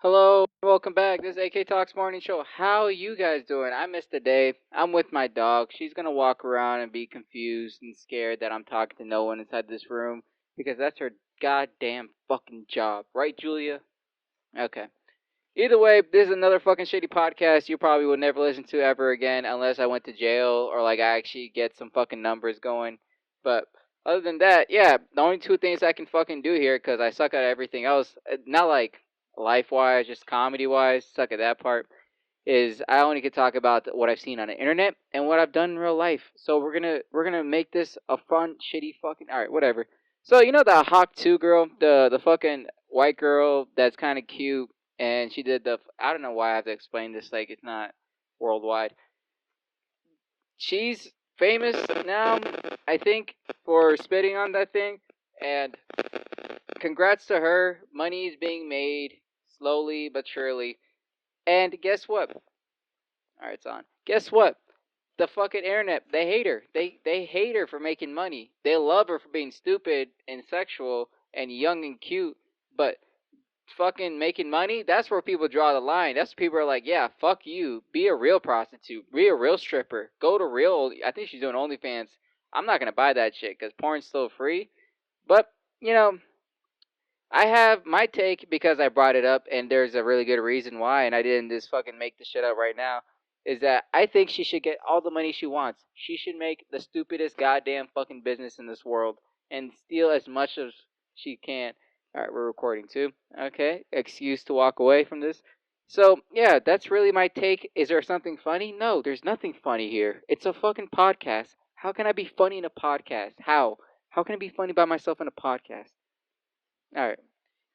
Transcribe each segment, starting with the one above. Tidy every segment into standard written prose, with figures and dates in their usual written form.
Hello, welcome back. This is AK Talks Morning Show. How are you guys doing? I missed a day. I'm with my dog. She's gonna walk around and be confused and scared that I'm talking to no one inside this room because that's her goddamn fucking job, right, Julia? Okay. Either way, this is another fucking shitty podcast you probably would never listen to ever again unless I went to jail or like I actually get some fucking numbers going. But other than that, yeah, the only two things I can fucking do here because I suck at everything else, not like life wise, just comedy wise, suck at that part, is I only can talk about what I've seen on the internet and what I've done in real life. So we're gonna make this a fun, shitty fucking all right, whatever. So you know the Hawk 2 girl, the fucking white girl that's kind of cute, and she did the I don't know why I have to explain this like it's not worldwide. She's famous now, I think, for spitting on that thing, and congrats to her. Money is being made slowly but surely. And guess what? All right, it's on. Guess what? The fucking internet, they hate her. They hate her for making money. They love her for being stupid and sexual and young and cute, but fucking making money, that's where people draw the line. That's where people are like, yeah, fuck you. Be a real prostitute. Be a real stripper. Go to real. I think she's doing OnlyFans. I'm not gonna buy that shit because porn's still free. But you know, I have my take because I brought it up, and there's a really good reason why, and I didn't just fucking make the shit up right now. Is that I think she should get all the money she wants. She should make the stupidest goddamn fucking business in this world and steal as much as she can. Alright, we're recording too. Okay, excuse to walk away from this. So, yeah, that's really my take. Is there something funny? No, there's nothing funny here. It's a fucking podcast. How can I be funny in a podcast? How? How can I be funny by myself in a podcast? Alright.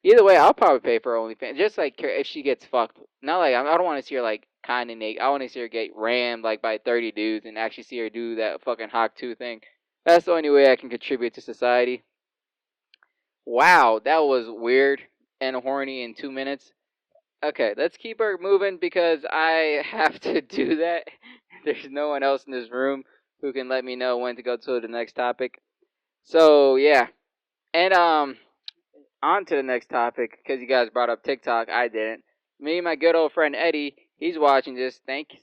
Either way, I'll probably pay for OnlyFans. Just like if she gets fucked. Not like I don't want to see her like kind of naked. I want to see her get rammed like by 30 dudes and actually see her do that fucking Hawk 2 thing. That's the only way I can contribute to society. Wow, that was weird and horny in 2 minutes. Okay, let's keep her moving because I have to do that. There's no one else in this room who can let me know when to go to the next topic. So yeah, and on to the next topic because you guys brought up TikTok. I didn't. Me and my good old friend Eddie, he's watching this. Thanks.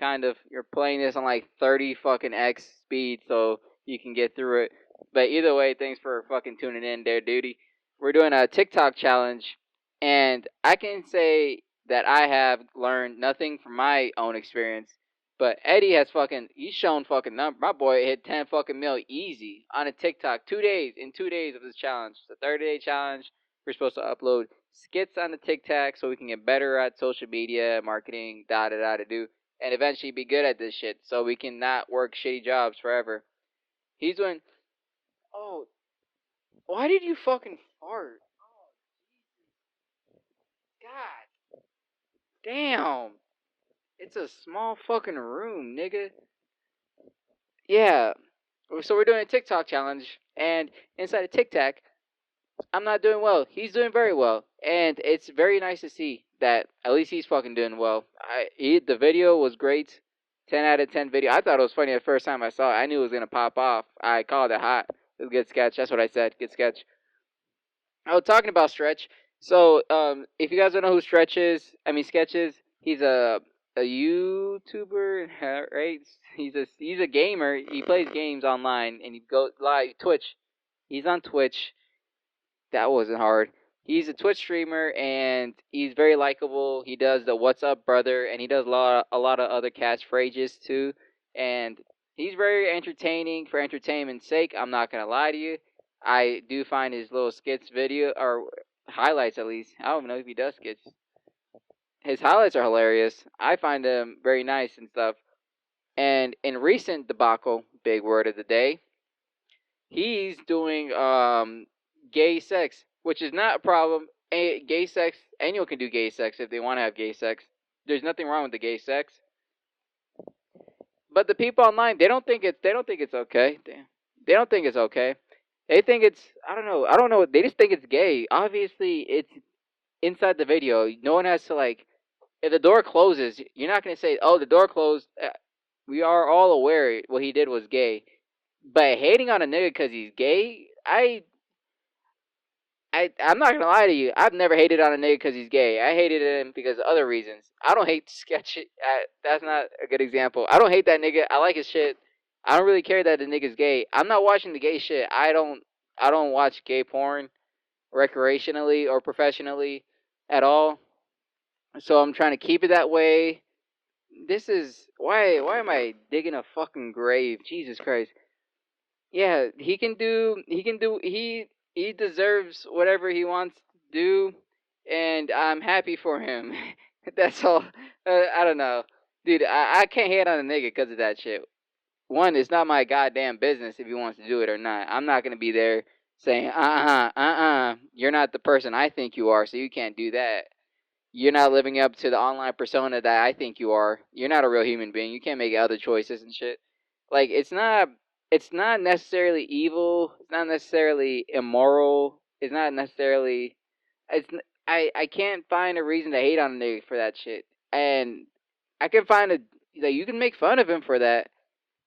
Kind of. You're playing this on like 30 fucking X speed so you can get through it. But either way, thanks for fucking tuning in there, duty. We're doing a TikTok challenge. And I can say that I have learned nothing from my own experience. But Eddie has fucking, he's shown fucking number. My boy hit 10 fucking mil easy on a TikTok. 2 days, in 2 days of this challenge. It's a 30-day challenge. We're supposed to upload skits on the TikTok so we can get better at social media, marketing, da da da da do, and eventually be good at this shit so we can not work shitty jobs forever. He's doing, oh, why did you fucking fart? God damn. It's a small fucking room, nigga. Yeah. So we're doing a TikTok challenge, and inside of TikTok, I'm not doing well. He's doing very well, and it's very nice to see that at least he's fucking doing well. The video was great, 10 out of 10 video. I thought it was funny the first time I saw it. I knew it was gonna pop off. I called it hot. It was a good sketch. That's what I said. Good sketch. I was talking about Stretch. So if you guys don't know who Stretch is, I mean Sketch is, he's a YouTuber, right? He's a gamer. He plays games online, and he goes live Twitch. He's on Twitch. That wasn't hard. He's a Twitch streamer and he's very likable. He does the "What's up, brother," and he does a lot of other catchphrases too. And he's very entertaining for entertainment's sake. I'm not gonna lie to you. I do find his little skits video or highlights at least. I don't know if he does skits. His highlights are hilarious. I find them very nice and stuff. And in recent debacle, big word of the day, he's doing gay sex, which is not a problem. Gay sex, anyone can do gay sex if they want to have gay sex. There's nothing wrong with the gay sex. But the people online, they don't think it's okay. They don't think it's okay. They think it's I don't know. They just think it's gay. Obviously, it's inside the video. No one has to like. If the door closes, you're not gonna say, "Oh, the door closed." We are all aware what he did was gay. But hating on a nigga because he's gay, I'm not gonna lie to you. I've never hated on a nigga because he's gay. I hated him because of other reasons. I don't hate sketch. That's not a good example. I don't hate that nigga. I like his shit. I don't really care that the nigga's gay. I'm not watching the gay shit. I don't. I don't watch gay porn recreationally or professionally at all. So I'm trying to keep it that way. This is why. Why am I digging a fucking grave? Jesus Christ. Yeah, he can do. He can do. He deserves whatever he wants to do, and I'm happy for him. That's all. I don't know, dude. I can't hate on a nigga because of that shit. One, it's not my goddamn business if he wants to do it or not. I'm not gonna be there saying, you're not the person I think you are, so you can't do that. You're not living up to the online persona that I think you are. You're not a real human being. You can't make other choices and shit. Like it's not necessarily evil. It's not necessarily immoral. It's not necessarily it's I can't find a reason to hate on a nigga for that shit. And I can find a like you can make fun of him for that,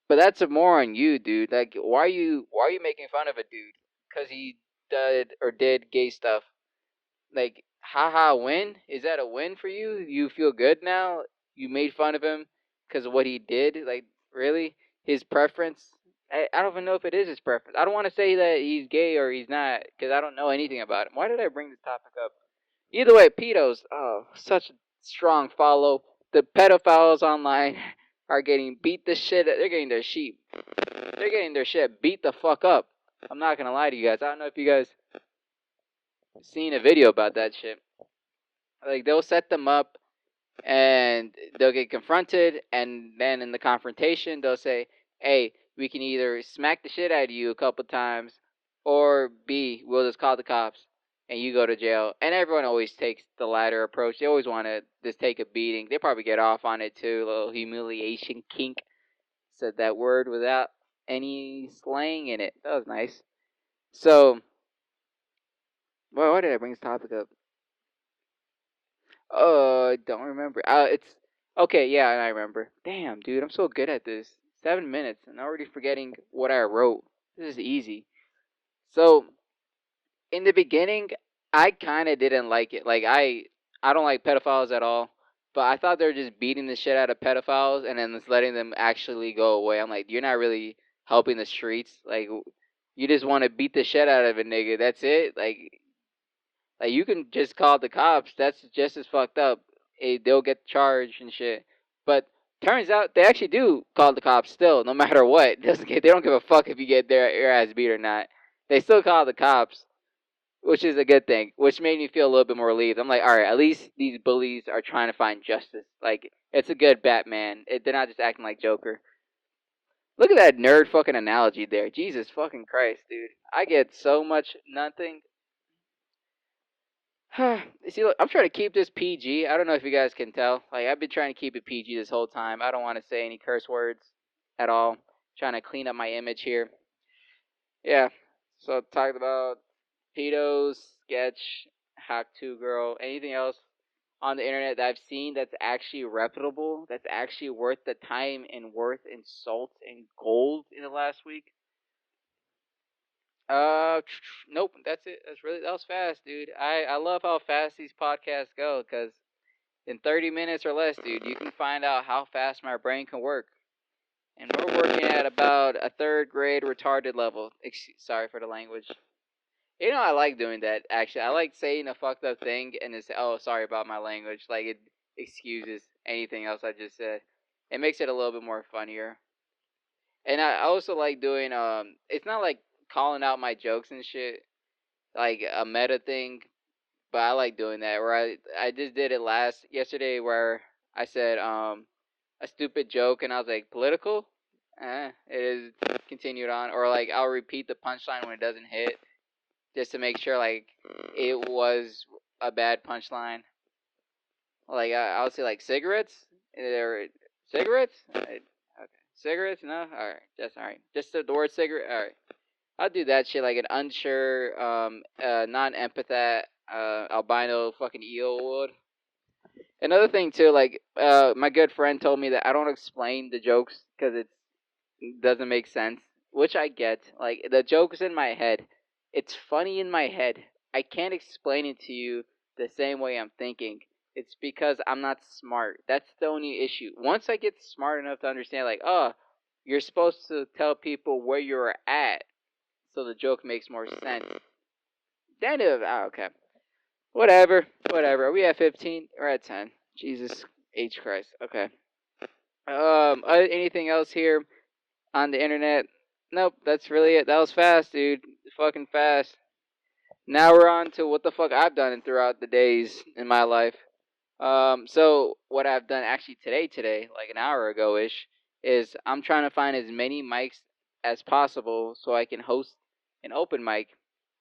but that's more on you, dude. Like why are you making fun of a dude cuz he did gay stuff? Like, haha, win? Is that a win for you? You feel good now? You made fun of him because of what he did? Like, really? His preference? I don't even know if it is his preference. I don't want to say that he's gay or he's not because I don't know anything about him. Why did I bring this topic up? Either way, pedos. Oh, such a strong follow. The pedophiles online are getting beat the shit. They're getting their sheep. They're getting their shit beat the fuck up. I'm not gonna lie to you guys. I don't know if you guys seen a video about that shit. Like they'll set them up and they'll get confronted, and then in the confrontation they'll say, hey, we can either smack the shit out of you a couple times, or B, we'll just call the cops and you go to jail. And everyone always takes the latter approach. They always want to just take a beating. They probably get off on it too. A little humiliation kink. Said that word without any slang in it. That was nice. So well, why did I bring this topic up? I don't remember. It's okay. Yeah, I remember. Damn, dude, I'm so good at this. 7 minutes, and already forgetting what I wrote. This is easy. So in the beginning, I kind of didn't like it. Like I don't like pedophiles at all. But I thought they were just beating the shit out of pedophiles and then just letting them actually go away. I'm like, you're not really helping the streets. Like, you just want to beat the shit out of a nigga. That's it. Like you can just call the cops. That's just as fucked up. They'll get charged and shit. But turns out they actually do call the cops still, no matter what. They don't give a fuck if you get your ass beat or not. They still call the cops, which is a good thing. Which made me feel a little bit more relieved. I'm like, all right, at least these bullies are trying to find justice. Like it's a good Batman. They're not just acting like Joker. Look at that nerd fucking analogy there. Jesus fucking Christ, dude. I get so much nothing. See, look, I'm trying to keep this PG. I don't know if you guys can tell. Like, I've been trying to keep it PG this whole time. I don't want to say any curse words at all. Trying to clean up my image here. Yeah. So, talked about pedos, sketch, hack 2 girl, anything else on the internet that I've seen that's actually reputable, that's actually worth the time and worth and salt and gold in the last week. Nope. That's it. That was fast, dude. I love how fast these podcasts go because in 30 minutes or less, dude, you can find out how fast my brain can work. And we're working at about a third grade retarded level. Sorry for the language. You know, I like doing that, actually. I like saying a fucked up thing and just say, oh, sorry about my language. Like, it excuses anything else I just said. It makes it a little bit more funnier. And I also like doing, it's not like calling out my jokes and shit, like a meta thing, but I like doing that. Where I just did it yesterday where I said a stupid joke and I was like political. It is continued on, or like I'll repeat the punchline when it doesn't hit, just to make sure like it was a bad punchline. Like I'll say like cigarettes, or cigarettes. Okay, cigarettes. No, all right. Just the word cigarette. All right. I'll do that shit like an unsure, non-empath, albino fucking eel would. Another thing too, like my good friend told me that I don't explain the jokes because it doesn't make sense, which I get. Like the joke is in my head, it's funny in my head, I can't explain it to you the same way I'm thinking. It's because I'm not smart. That's the only issue. Once I get smart enough to understand, like, oh, you're supposed to tell people where you're at, so the joke makes more sense. Then, okay, whatever, whatever. Are we at 15? We're at 10. Jesus H Christ. Okay. Anything else here on the internet? Nope. That's really it. That was fast, dude. Fucking fast. Now we're on to what the fuck I've done throughout the days in my life. So what I've done actually today, like an hour ago ish, is I'm trying to find as many mics as possible so I can host an open mic.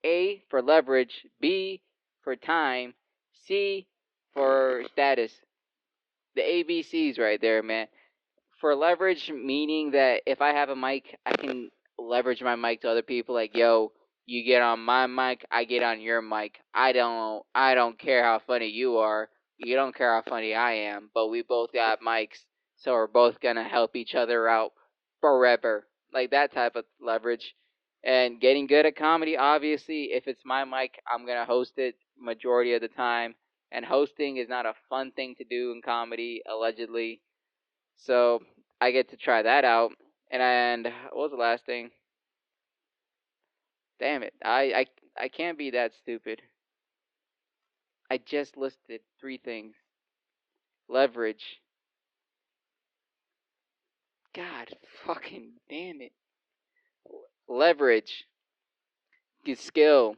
A for leverage, B for time, C for status. The ABCs right there, man. For leverage, meaning that if I have a mic, I can leverage my mic to other people. Like, yo, you get on my mic, I get on your mic. I don't care how funny you are. You don't care how funny I am. But we both got mics, so we're both gonna help each other out forever. Like that type of leverage. And getting good at comedy, obviously, if it's my mic, I'm gonna host it majority of the time. And hosting is not a fun thing to do in comedy, allegedly. So I get to try that out. And what was the last thing? Damn it. I can't be that stupid. I just listed three things. Leverage. God fucking damn it. Leverage. Skill.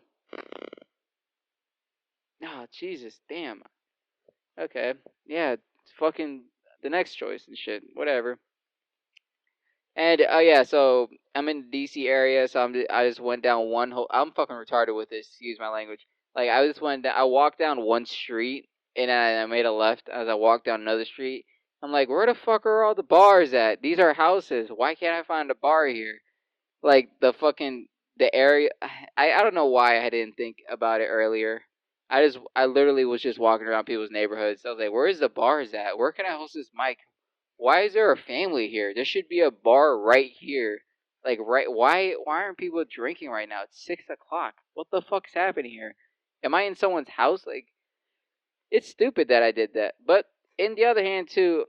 Oh, Jesus, damn. Okay. Yeah, it's fucking the next choice and shit. Whatever. And yeah, so I'm in the DC area, so I just went down one whole. I'm fucking retarded with this. Excuse my language. Like I just went. I walked down one street and I made a left as I walked down another street. I'm like, where the fuck are all the bars at? These are houses. Why can't I find a bar here? Like the area. I don't know why I didn't think about it earlier. I literally was just walking around people's neighborhoods. I was like, where's the bars at? Where can I host this mic? Why is there a family here? There should be a bar right here. Like right why aren't people drinking right now? It's 6 o'clock. What the fuck's happening here? Am I in someone's house? Like it's stupid that I did that. But in the other hand too,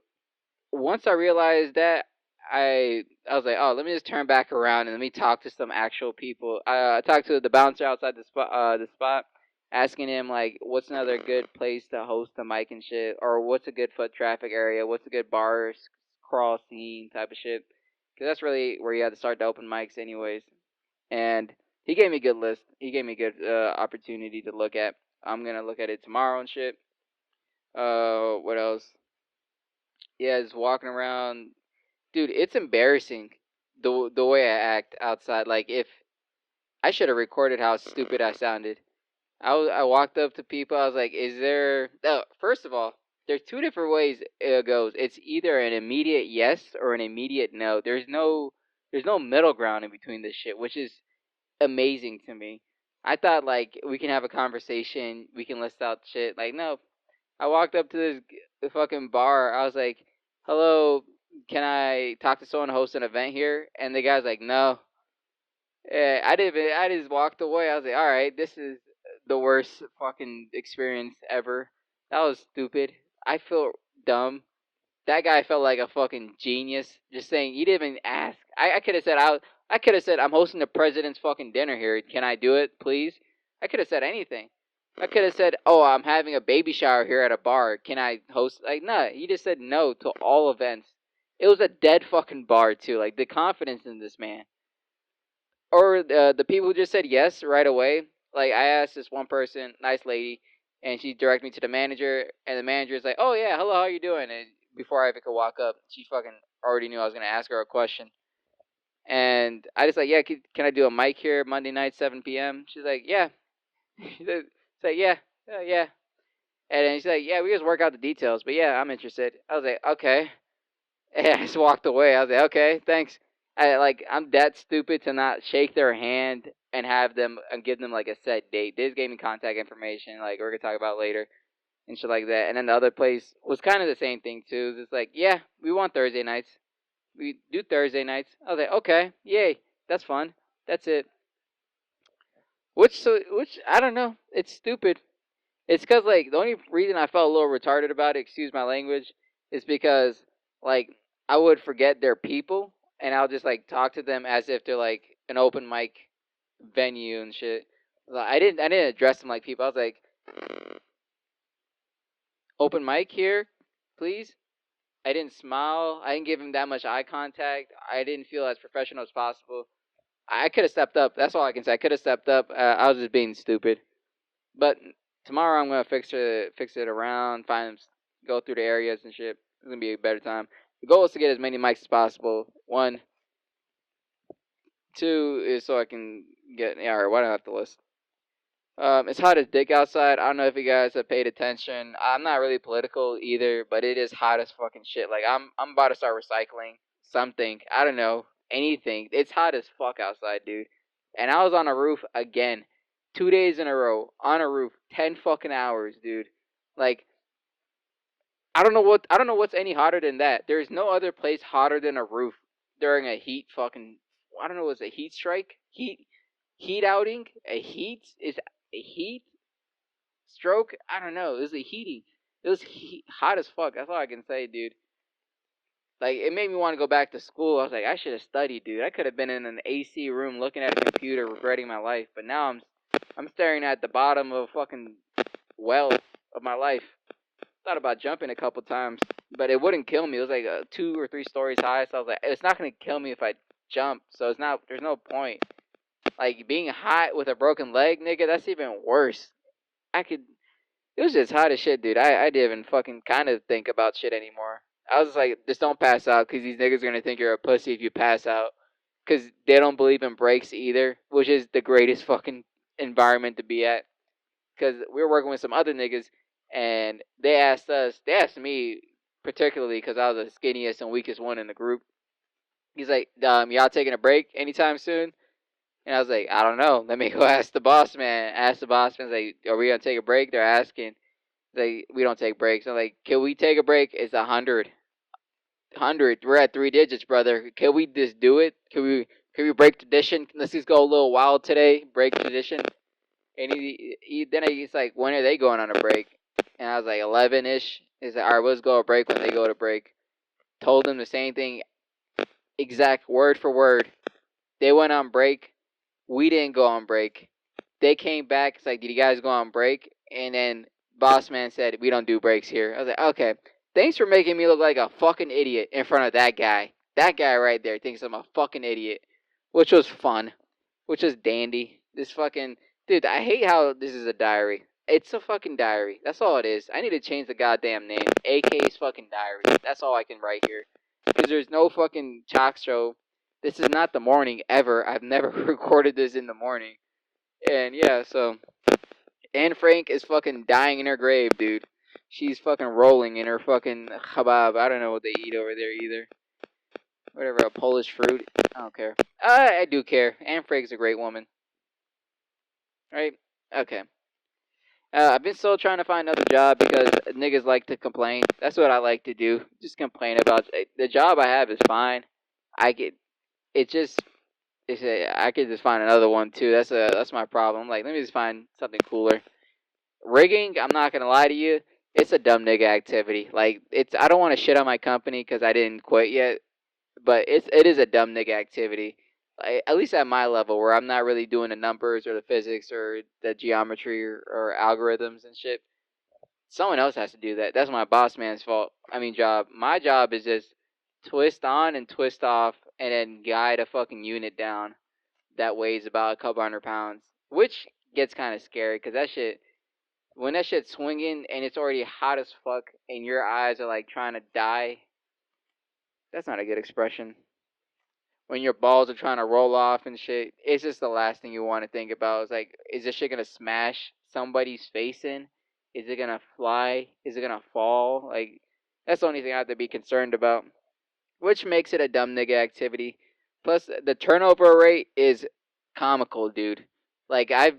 once I realized that I was like, oh, let me just turn back around and let me talk to some actual people. I talked to the bouncer outside the spot, asking him like, what's another good place to host a mic and shit, or what's a good foot traffic area, what's a good bar crawl scene type of shit, because that's really where you have to start the open mics, anyways. And he gave me a good list. He gave me a good opportunity to look at. I'm gonna look at it tomorrow and shit. What else? Yeah, just walking around, dude, it's embarrassing the way I act outside. Like if I should have recorded how stupid I sounded. I walked up to people. I was like, "Is there?" No, first of all, there's two different ways it goes. It's either an immediate yes or an immediate no. There's no middle ground in between this shit, which is amazing to me. I thought like we can have a conversation, we can list out shit. Like no, I walked up to this fucking bar. I was like, "Hello, can I talk to someone to host an event here?" And the guy's like, "No." I didn't. I just walked away. I was like, "All right, this is the worst fucking experience ever. That was stupid. I feel dumb. That guy felt like a fucking genius. Just saying, he didn't even ask. I could have said I could have said I'm hosting the president's fucking dinner here. Can I do it, please? I could have said anything. I could have said, "Oh, I'm having a baby shower here at a bar. Can I host?" Like, no. He just said no to all events. It was a dead fucking bar too. Like the confidence in this man, or the people who just said yes right away. Like I asked this one person, nice lady, and she directed me to the manager, and the manager is like, "Oh yeah, hello, how you doing?" And before I even could walk up, she fucking already knew I was gonna ask her a question. And I just like, "Yeah, can I do a mic here Monday night 7 p.m.?" She's like, "Yeah." She's like, "Yeah, yeah." And then she's like, "Yeah, we just work out the details, but yeah, I'm interested." I was like, "Okay." And I just walked away. I was like, "Okay, thanks." I'm that stupid to not shake their hand and have them and give them like a set date. They just gave me contact information, like we're gonna talk about later and shit like that. And then the other place was kind of the same thing too. It's like, yeah, we want Thursday nights. We do Thursday nights. I was like, okay, yay, that's fun. That's it. Which I don't know. It's stupid. It's because like the only reason I felt a little retarded about it, excuse my language, is because like I would forget they're people and I'll just like talk to them as if they're like an open mic venue and shit. Like, I didn't address them like people. I was like, open mic here, please. I didn't smile. I didn't give him that much eye contact. I didn't feel as professional as possible. I could have stepped up. That's all I can say. I could have stepped up. I was just being stupid. But tomorrow I'm gonna fix it around, go through the areas and shit. It's gonna be a better time. The goal is to get as many mics as possible. One, two is so I can get. Yeah, all right, why do I have to list? It's hot as dick outside. I don't know if you guys have paid attention. I'm not really political either, but it is hot as fucking shit. Like I'm about to start recycling something. I don't know anything. It's hot as fuck outside, dude. And I was on a roof again, 2 days in a row on a roof, 10 fucking hours, dude. Like I don't know what's any hotter than that. There's no other place hotter than a roof during a heat fucking. I don't know. Was a heat strike? Heat outing? A heat is a heat stroke? I don't know. It was a heating. It was hot as fuck. That's all I can say, dude. Like it made me want to go back to school. I was like, I should have studied, dude. I could have been in an AC room looking at a computer, regretting my life. But now I'm staring at the bottom of a fucking well of my life. Thought about jumping a couple times, but it wouldn't kill me. It was like 2 or 3 stories high, so I was like, it's not gonna kill me if I jump. So it's not. There's no point. Like being hot with a broken leg, nigga. That's even worse. I could. It was just hot as shit, dude. I didn't even fucking kind of think about shit anymore. I was just like, just don't pass out, because these niggas are gonna think you're a pussy if you pass out, because they don't believe in breaks either, which is the greatest fucking environment to be at. Because we were working with some other niggas, and they asked me particularly because I was the skinniest and weakest one in the group. He's like, y'all taking a break anytime soon? And I was like, I don't know. Let me go ask the boss man. Ask the boss man, like, are we gonna take a break? They're asking. Like, we don't take breaks. I'm like, can we take a break? It's 100. We're at 3 digits, brother. Can we just do it? Can we break tradition? Let's just go a little wild today. Break tradition. And he's like, when are they going on a break? And I was like, 11-ish. He's like, all right, let's go a break when they go to break. Told them the same thing, exact word for word. They went on break. We didn't go on break. They came back. It's like, did you guys go on break? And then boss man said, we don't do breaks here. I was like, okay. Thanks for making me look like a fucking idiot in front of that guy. That guy right there thinks I'm a fucking idiot. Which was fun. Which was dandy. This fucking... Dude, I hate how this is a diary. It's a fucking diary. That's all it is. I need to change the goddamn name. AK's fucking diary. That's all I can write here. Because there's no fucking talk show. This is not the morning ever. I've never recorded this in the morning. And yeah, so Anne Frank is fucking dying in her grave, dude. She's fucking rolling in her fucking kebab. I don't know what they eat over there either. Whatever, a Polish fruit. I don't care. I do care. Anne Frank's a great woman. Right? Okay. I've been still trying to find another job because niggas like to complain. That's what I like to do. Just complain about the job I have is fine. I get it just I could just find another one too. That's my problem. Like, let me just find something cooler. Rigging, I'm not gonna lie to you, it's a dumb nigga activity. Like, I don't want to shit on my company because I didn't quit yet, but it is a dumb nigga activity. Like, at least at my level, where I'm not really doing the numbers or the physics or the geometry or algorithms and shit. Someone else has to do that. That's my boss man's fault. I mean, job. My job is just twist on and twist off, and then guide a fucking unit down that weighs about a couple 100 pounds, which gets kind of scary because that shit, when that shit's swinging and it's already hot as fuck and your eyes are like trying to die, that's not a good expression. When your balls are trying to roll off and shit, it's just the last thing you want to think about. It's like, is this shit gonna smash somebody's face in? Is it gonna fly? Is it gonna fall? Like, that's the only thing I have to be concerned about, which makes it a dumb nigga activity. Plus, the turnover rate is comical, dude. Like, I've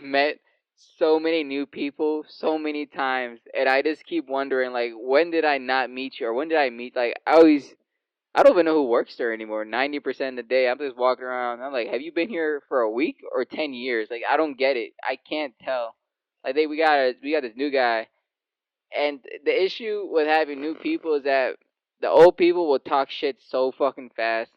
met so many new people so many times, and I just keep wondering, like, when did I not meet you, or when did I meet? Like, I don't even know who works there anymore. 90% of the day, I'm just walking around. I'm like, have you been here for a week or 10 years? Like, I don't get it. I can't tell. Like, we got this new guy, and the issue with having new people is that the old people will talk shit so fucking fast.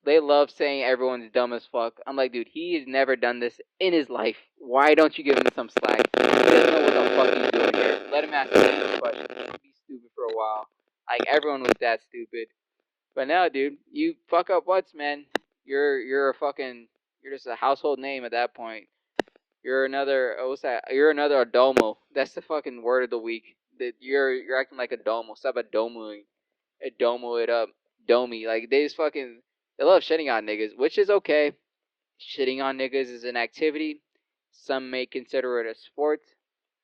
They love saying everyone's dumb as fuck. I'm like, dude, he has never done this in his life. Why don't you give him some slack? He doesn't know what the fuck he's doing here. Let him ask any questions. He can be stupid for a while. Like, everyone was that stupid. But now, dude, you fuck up once, man. You're a fucking you're just a household name at that point. You're another what's that? You're another Adomo. That's the fucking word of the week. That you're acting like a domo. Stop adomoing. Adomo it up. Domi. Like they just fucking they love shitting on niggas, which is okay. Shitting on niggas is an activity. Some may consider it a sport.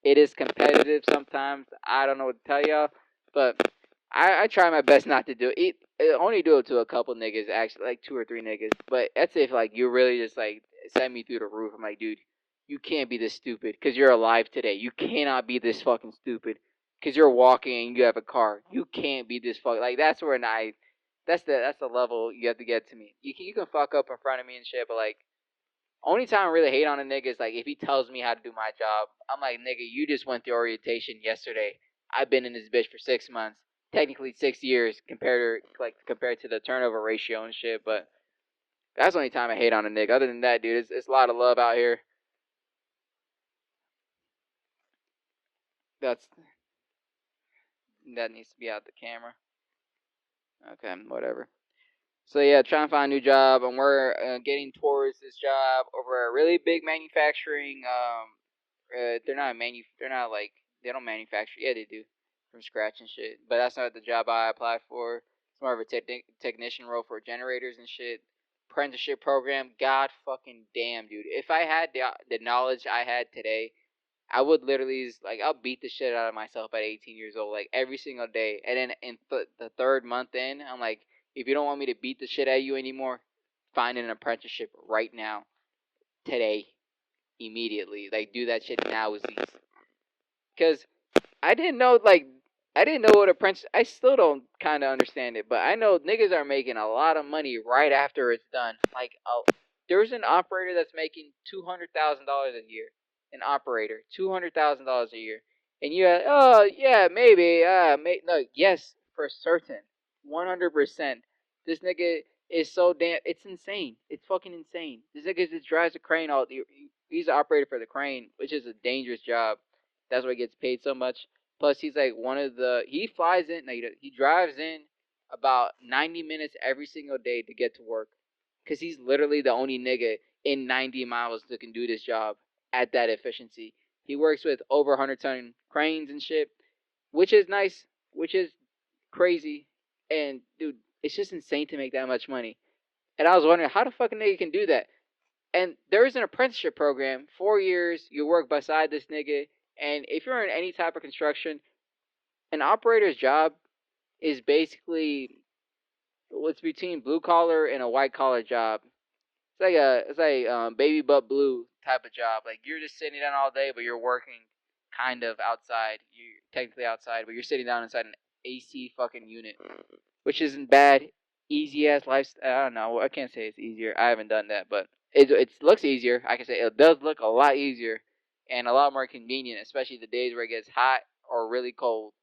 It is competitive sometimes. I don't know what to tell y'all, but I try my best not to do it. I only do it to a couple niggas, actually, like 2 or 3 niggas. But that's if like you really just like send me through the roof. I'm like, dude, you can't be this stupid because you're alive today. You cannot be this fucking stupid because you're walking and you have a car. You can't be this fuck like that's where I. That's the level you have to get to me. You can fuck up in front of me and shit, but like only time I really hate on a nigga is like if he tells me how to do my job. I'm like, nigga, you just went through orientation yesterday. I've been in this bitch for 6 months, technically 6 years compared to the turnover ratio and shit. But that's the only time I hate on a nigga. Other than that, dude, it's a lot of love out here. That's that needs to be out the camera. Okay, whatever. So yeah, trying to find a new job, and we're getting towards this job over a really big manufacturing. They're not like they don't manufacture. Yeah, they do from scratch and shit. But that's not the job I applied for. It's more of a technician role for generators and shit. Apprenticeship program. God fucking damn, dude. If I had the knowledge I had today, I would literally like I'll beat the shit out of myself at 18 years old, like every single day. And then in the third month in, I'm like, if you don't want me to beat the shit out of you anymore, find an apprenticeship right now, today, immediately. Like do that shit now, because I didn't know I didn't know what apprentice. I still don't kind of understand it, but I know niggas are making a lot of money right after it's done. Like, there's an operator that's making $200,000 a year. An operator, $200,000 a year, and you're like, oh yeah, maybe, no, yes, for certain, 100%. This nigga is so damn. It's insane. It's fucking insane. This nigga just drives a crane all. He's an operator for the crane, which is a dangerous job. That's why he gets paid so much. Plus, he's like one of the. He flies in. No, he drives in about 90 minutes every single day to get to work, because he's literally the only nigga in 90 miles that can do this job at that efficiency. He works with over 100-ton cranes and shit, which is nice, which is crazy, and dude, it's just insane to make that much money. And I was wondering how the fucking nigga can do that. And there is an apprenticeship program, 4 years. You work beside this nigga, and if you're in any type of construction, an operator's job is basically what's between blue collar and a white collar job. It's like baby butt blue type of job. Like you're just sitting down all day, but you're working kind of outside. You're technically outside, but you're sitting down inside an AC fucking unit, which isn't bad. Easy ass lifestyle. I don't know. I can't say it's easier. I haven't done that, but it looks easier. I can say it does look a lot easier and a lot more convenient, especially the days where it gets hot or really cold.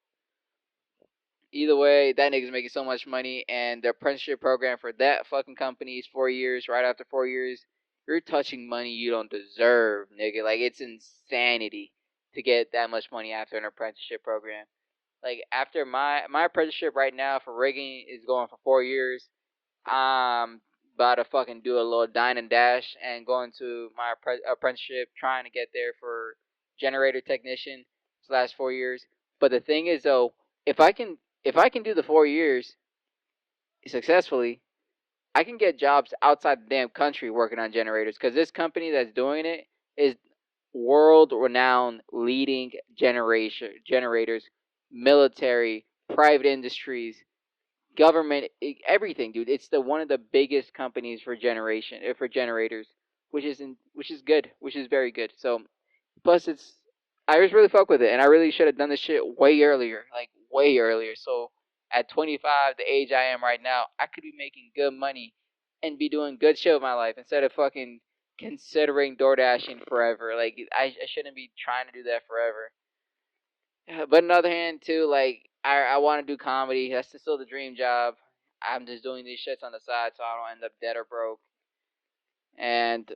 Either way, that nigga's making so much money, and the apprenticeship program for that fucking company is 4 years. Right after 4 years, you're touching money you don't deserve, nigga. Like it's insanity to get that much money after an apprenticeship program. Like after my apprenticeship right now for rigging is going for 4 years. I'm about to fucking do a little dine and dash and go into my apprenticeship, trying to get there for generator technician slash 4 years. But the thing is though, if I can if I can do the 4 years successfully, I can get jobs outside the damn country working on generators, because this company that's doing it is world renowned leading generators, military, private industries, government, everything, dude. It's the one of the biggest companies for generators, which is good, which is very good. So plus I just really fuck with it, and I really should have done this shit way earlier, like way earlier. So at 25, the age I am right now, I could be making good money and be doing good shit with my life instead of fucking considering door dashing forever. Like I shouldn't be trying to do that forever. But on the other hand, too, like I want to do comedy. That's still the dream job. I'm just doing these shits on the side so I don't end up dead or broke. And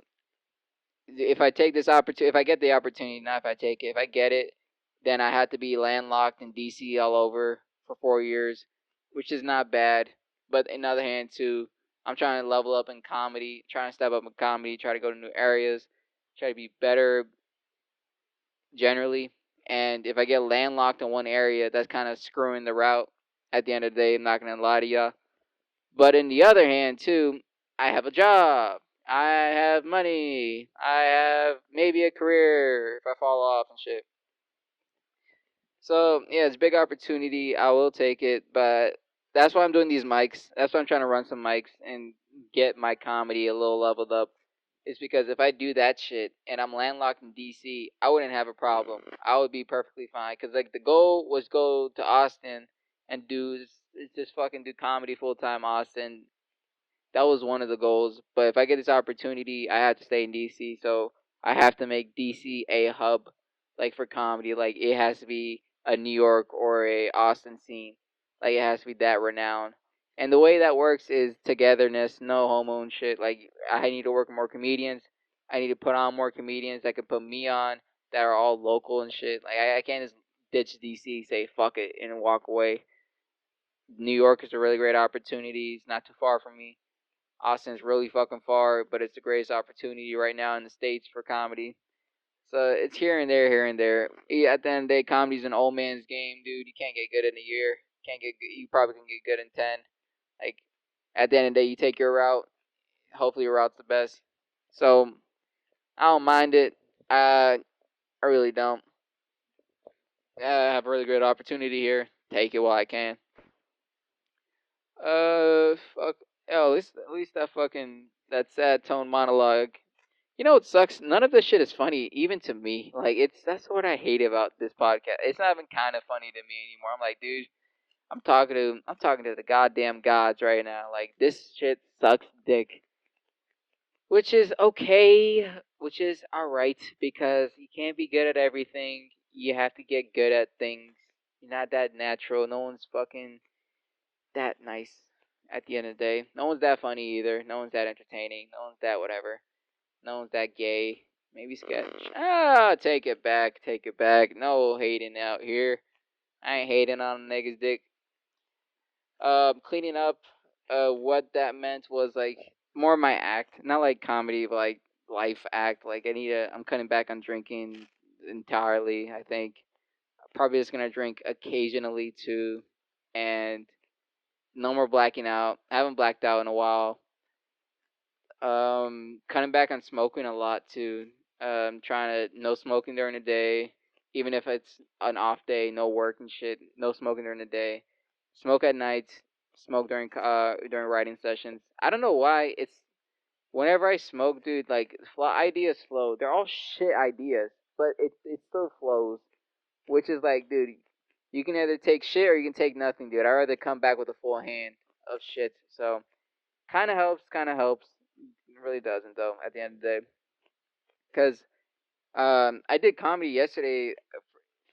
if I take this opportunity, if I get the opportunity, not if I take it, if I get it, then I have to be landlocked in DC all over for 4 years, which is not bad. But on the other hand, too, I'm trying to level up in comedy, trying to step up in comedy, try to go to new areas, try to be better generally. And if I get landlocked in one area, that's kind of screwing the route at the end of the day. I'm not going to lie to y'all. But in the other hand, too, I have a job. I have money. I have maybe a career if I fall off and shit. So, yeah, it's a big opportunity. I will take it. But that's why I'm doing these mics. That's why I'm trying to run some mics and get my comedy a little leveled up. Is because if I do that shit and I'm landlocked in DC, I wouldn't have a problem. I would be perfectly fine. Because, like, the goal was go to Austin and just fucking do comedy full time Austin. That was one of the goals. But if I get this opportunity, I have to stay in DC. So I have to make DC a hub, like for comedy. Like it has to be a New York or a Austin scene. Like it has to be that renowned. And the way that works is togetherness, no homo and shit. Like I need to work with more comedians. I need to put on more comedians that can put me on that are all local and shit. Like I can't just ditch DC, say fuck it, and walk away. New York is a really great opportunity. It's not too far from me. Austin's really fucking far, but it's the greatest opportunity right now in the States for comedy. So it's here and there, here and there. Yeah, at the end of the day, comedy's an old man's game, dude. You can't get good in a year. Can't get good. You probably can get good in 10. Like at the end of the day, you take your route. Hopefully, your route's the best. So I don't mind it. I really don't. I have a really good opportunity here. Take it while I can. Fuck. Oh, at least that fucking that sad tone monologue. You know what sucks? None of this shit is funny, even to me. Like that's what I hate about this podcast. It's not even kind of funny to me anymore. I'm like, dude, I'm talking to the goddamn gods right now. Like this shit sucks dick. Which is okay, which is alright, because you can't be good at everything. You have to get good at things. You're not that natural. No one's fucking that nice at the end of the day. No one's that funny either. No one's that entertaining. No one's that whatever. No one's that gay. Maybe sketch. Take it back. Take it back. No hating out here. I ain't hating on niggas' dick. Cleaning up. What that meant was like more my act, not like comedy, but like life act. Like I'm cutting back on drinking entirely. I think probably just gonna drink occasionally too, and no more blacking out. I haven't blacked out in a while. Cutting back on smoking a lot too. Trying to no smoking during the day, even if it's an off day, no work and shit. No smoking during the day. Smoke at night. Smoke during writing sessions. I don't know why it's whenever I smoke, dude. Like ideas flow. They're all shit ideas, but it still flows. Which is like, dude, you can either take shit or you can take nothing, dude. I'd rather come back with a full hand of shit. So kind of helps. Kind of helps. It really doesn't though. At the end of the day, because I did comedy yesterday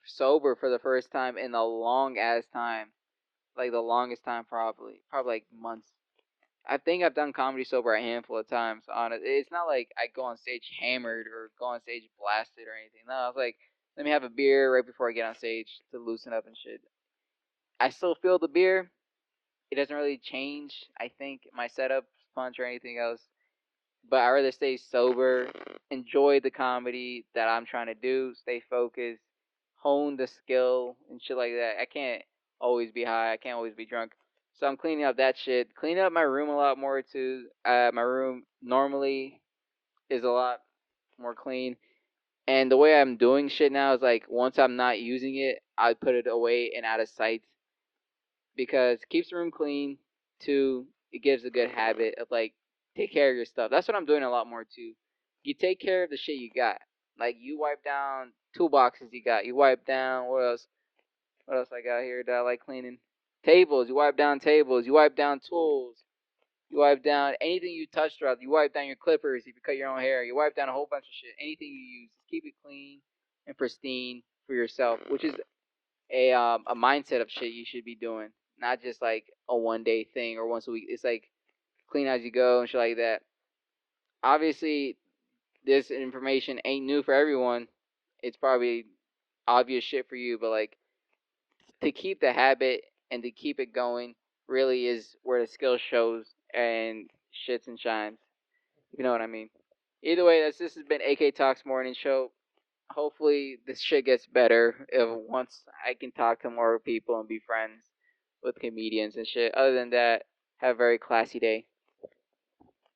sober for the first time in a long ass time, like the longest time probably like months. I think I've done comedy sober a handful of times. On it, it's not like I go on stage hammered or go on stage blasted or anything. No, I was like, let me have a beer right before I get on stage to loosen up and shit. I still feel the beer. It doesn't really change. I think my setup, punch, or anything else. But I rather stay sober, enjoy the comedy that I'm trying to do, stay focused, hone the skill and shit like that. I can't always be high. I can't always be drunk. So I'm cleaning up that shit. Cleaning up my room a lot more too. My room normally is a lot more clean. And the way I'm doing shit now is like once I'm not using it, I put it away and out of sight because it keeps the room clean. Two, it gives a good habit of like take care of your stuff. That's what I'm doing a lot more too. You take care of the shit you got. Like you wipe down toolboxes you got. You wipe down what else? What else I got here that I like cleaning? Tables, you wipe down tables, you wipe down tools, you wipe down anything you touch throughout. You wipe down your clippers if you cut your own hair. You wipe down a whole bunch of shit. Anything you use, just keep it clean and pristine for yourself, which is a mindset of shit you should be doing, not just like a 1 day thing or once a week. It's like clean as you go and shit like that. Obviously, this information ain't new for everyone. It's probably obvious shit for you, but like to keep the habit and to keep it going really is where the skill shows and shits and shines. You know what I mean? Either way, this has been AK Talks Morning Show. Hopefully, this shit gets better if once I can talk to more people and be friends with comedians and shit. Other than that, have a very classy day.